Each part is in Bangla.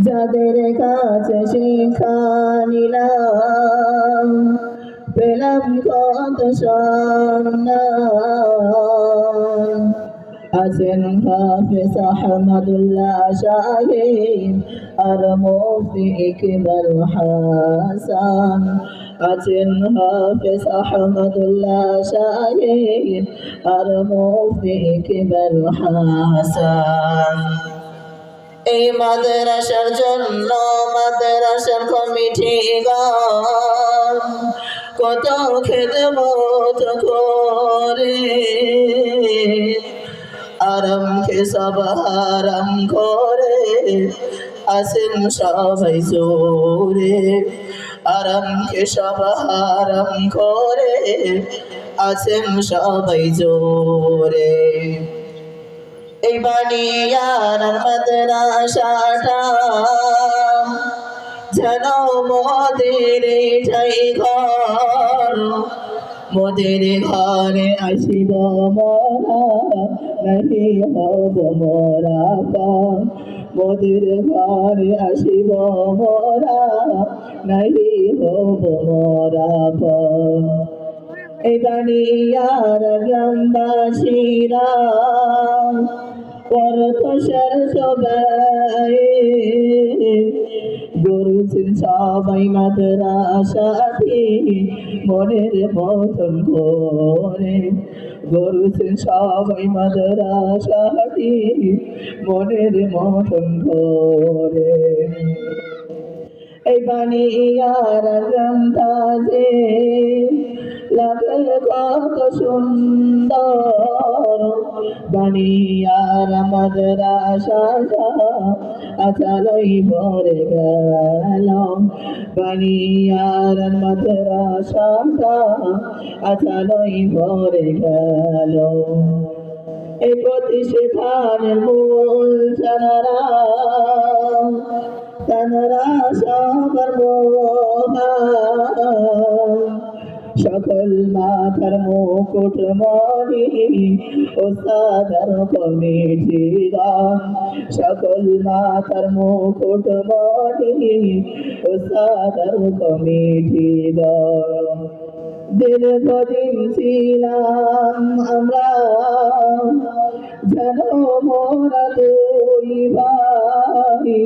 যাদের কাছে শিক্ষা নিলাম পেলাম কত সম্মান। আছেন হাফেজ আহমদুল্লাহ শাহীন আর মুফতি ইকবাল হাসান। আছেন হাফেজ আহমদুল্লাহ শাহীন আর মুফতি ইকবাল হাসান। এই মাদ্রাসার জন্য মাদ্রাসার কমিটিগণ কত খেদমত করে, আরাম কে সব হারাম করে আসেন সবাই জোরে। আরাম কে সব হারাম করে আসেন সবাই জোরে। এই বানিয়ার মাদ্রাসাটা যেন মোদের ঠাই ঘর। মোদের ঘরে আসিব মোরা নাহি হব মোরা পার। মোদের ঘরে আসিব মোরা নাহি হব মোরা পার। এই বানিয়ার গ্রামবাসীরা পরতোষের সবাই গড়েছেন সবাই মাদ্রাসাটি মনের মতন করে। গড়েছেন সবাই মাদ্রাসাটি মনের মতন করে। এই বানিয়ার গ্রামটাতে লাগে কত সুন্দর। বানিয়ার মাদ্রাসাটা আচালই ভরে গেল। বানিয়ার মাদ্রাসাটা আচালই ভরে গেল। এই প্রতিষ্ঠানের মূল জানারা তারা সবার মহান। সকল মাথার মুকুট মণি ওস্তাদার কমিটিগণ। সকল মাথার মুকুট মণি ওস্তাদার কমিটিগণ। দীর্ঘদিন ছিলাম আমরা যেন মোরা দুই ভাই।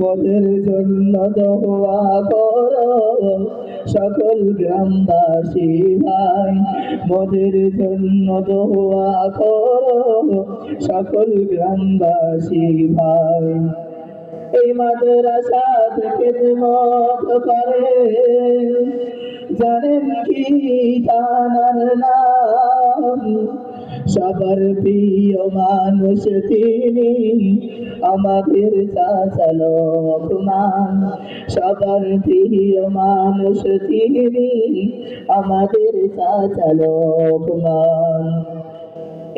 মোদের জন্য দোয়া করো সকল গ্রামবাসী ভাই। মোদের জন্য দোয়া করো সকল গ্রামবাসী ভাই। এই মাদ্রাসাতে খেদমত করে জানেন কি তানার নাম। সবার প্রিয় মানুষ তিনি আমাদের চাচা লোকমান। সবার প্রিয় মানুষ তিনি আমাদের চাচা লোকমান।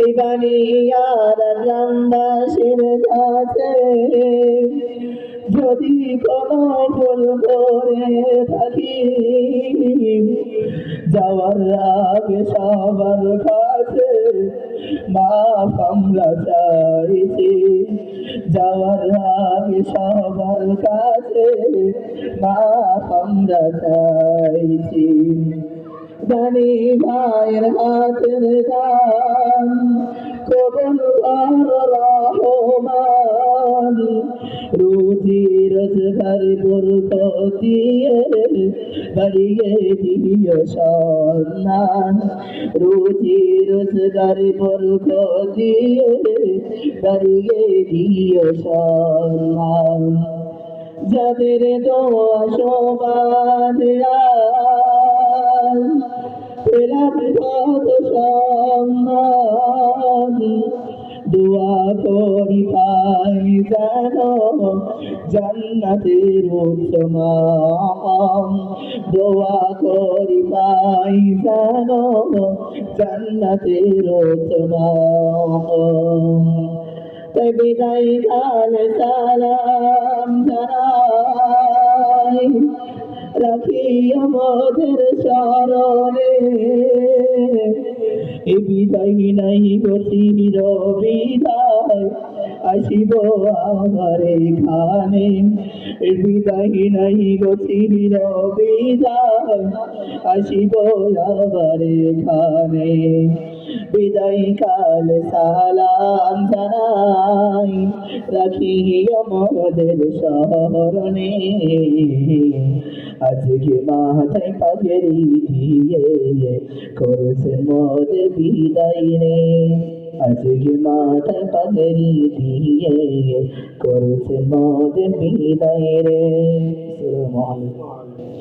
এই বানিয়ার গ্রামবাসীর কাছে যদি কোনো ভুল করে থাকি যাওয়ার আগে সবার কাছে মাফ আমরা চাইছি। যাওয়ার আগে সবার কাছে মাফ আমরা চাইছি। জানি ভাইয়ের হাতের দান কবুল কর রহমান। রুজি রোজগার বরকত দিয়ে বাড়িয়ে দিও সম্মান। রুজি রোজগার বরকত দিয়ে বাড়িয়ে দিও সম্মান। যাদের দোয়া সবাদ পেলাম কত সম্মান। দোয়া করি পাই যেন জান্নাতের উচ্চ মাকাম। দোয়া করি পাই যেন জান্নাতের উচ্চ মাকাম। তাই বিদায় কালে সালাম জানাই রাখি আমাদের স্মরণে। এই বিদায় নাই গো চির বিদায় আসিব আবার এখানে বিদায় নাই গো চির বিদায় আসিব আবার এখানে বিদায় কাল সালাম জানাই রাখি আমাদের স্মরণে আজকে মাথায় পাগড়ি দিয়ে করছে মোদের বিদায় রে আজকে মাথায় পাগড়ি দিয়ে করছে মোদের বিদায় রে। আসসালামু আলাইকুম।